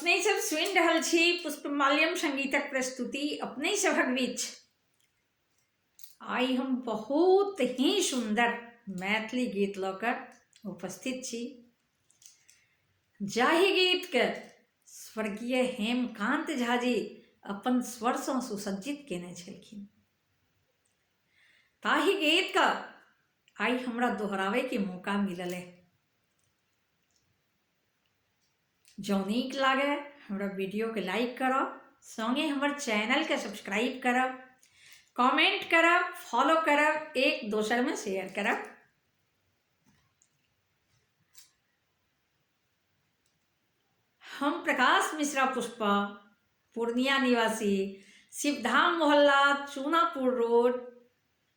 अपने सब सुनि रहल छी पुष्पमाल्यम संगीतक प्रस्तुति अपने सभक बीच। आई हम बहुत ही सुंदर मैथिली गीत लऽ कऽ उपस्थित छी, जाहि गीत के स्वर्गीय हेमकांत झा जी अपन स्वरसँ सुसज्जित केने छलखिन। ताहि गीत का आई हमरा दोहरावे के मौका मिलल है। जँ नीक लागे हमरा वीडियो के लाइक करब, संगे हमर चैनल के सब्सक्राइब करब, कमेंट करब, फॉलो करब, एक दोसर में शेयर करब। हम प्रकाश मिश्रा पुष्पा, पूर्णिया निवासी, शिवधाम मोहल्ला, चूनापुर रोड,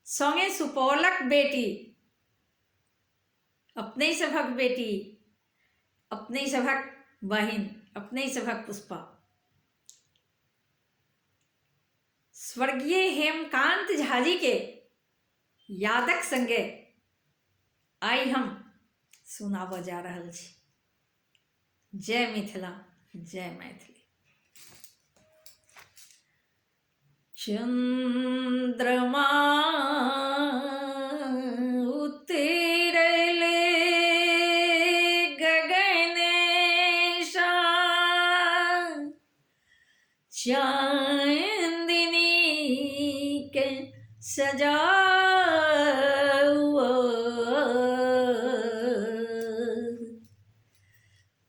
संगे सुपौलक बेटी, अपने सभक बेटी, अपने सभक बहिन, अपने सभक पुष्पा, स्वर्गीय हेमकांत झा जी के यादक संगे आई हम सुनाबऽ जा रहल छी। जय मिथिला, जय मैथिली। चंद्रमा उतरले गगनेशा, चांदनी के सजाओ,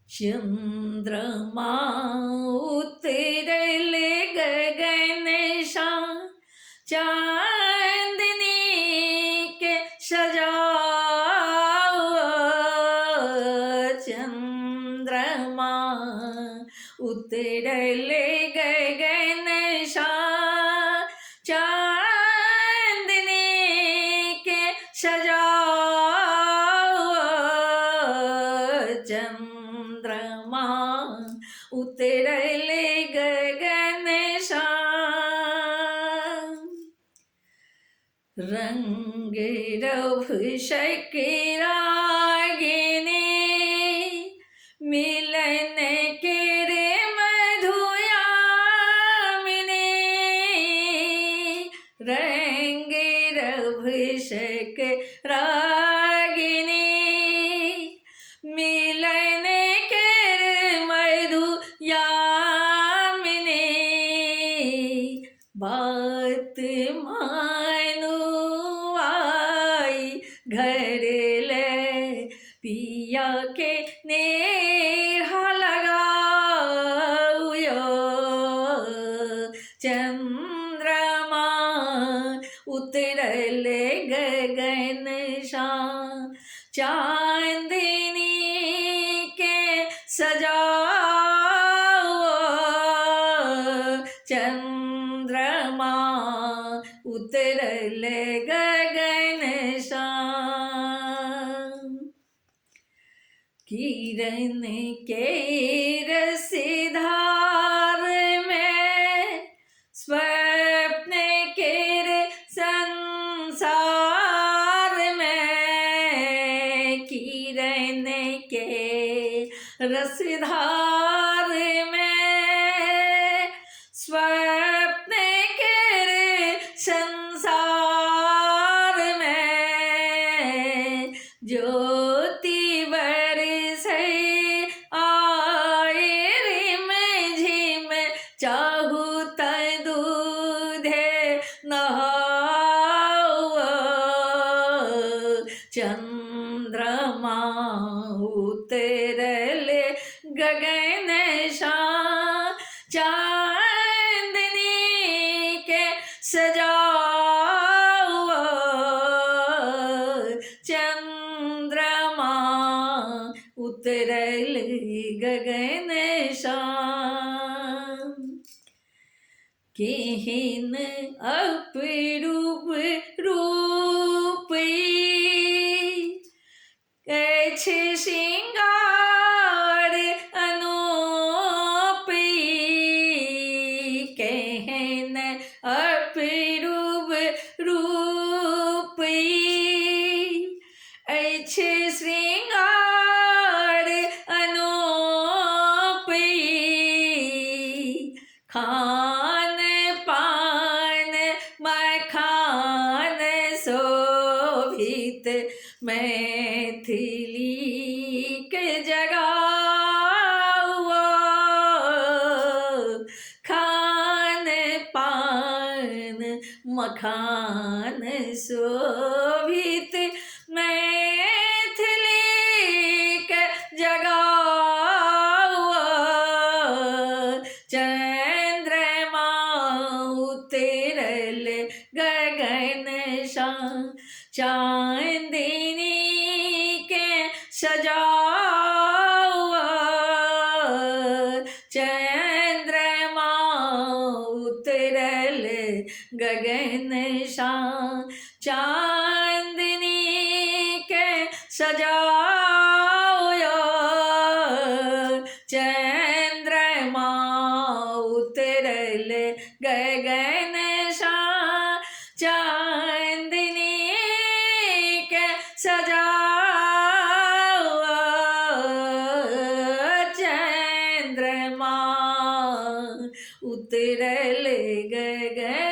चंद्रमा उतरले गगनेशा, चांदनी के सजाओ, चंद्रमा उतरले गगनेशा, चांदनी के सजाओ, चंद्रमा उतरले गगनेशा, रंग रभ रागिनी, मिलन के रे मधुयामिनी, रंग रभ रागिनी, मिलन के रे मधुयामिनी, बात मानो आई घर ले पिया के नेहा लगाओ, चंद्रमा उतरले गगनेशा, चांदनी के सजाओ, चंद्रमा उतरले गगनेशा, किरण के रसधार में स्वप्न के संसार में, किरण के रसधार में स्वप्न के संसार में, ज्योति बरसे आए रिम झिम, चाहू तय दूधे नहाओ, चंद्रमा उतरले गगनेशा, चांदनी के सजाओ, चंद्रमा उतरले गगनेशा, केहन अपरूप रूप अछि श्रृंगार अनूप, केहन अपरूप रूप अछि श्रृंगार अनूप, मैथिली के जगावा खान पान मखान शोभित मैथिली के जगावा चंद्रमा उतरल गगन शां चांदनी के सजावा चंद्रमा उतरल गगन शां चांदनी के सजाया चंद्रमा उतरल गगन शां चांदनी के सजाया चंद्रमा उतरल गगन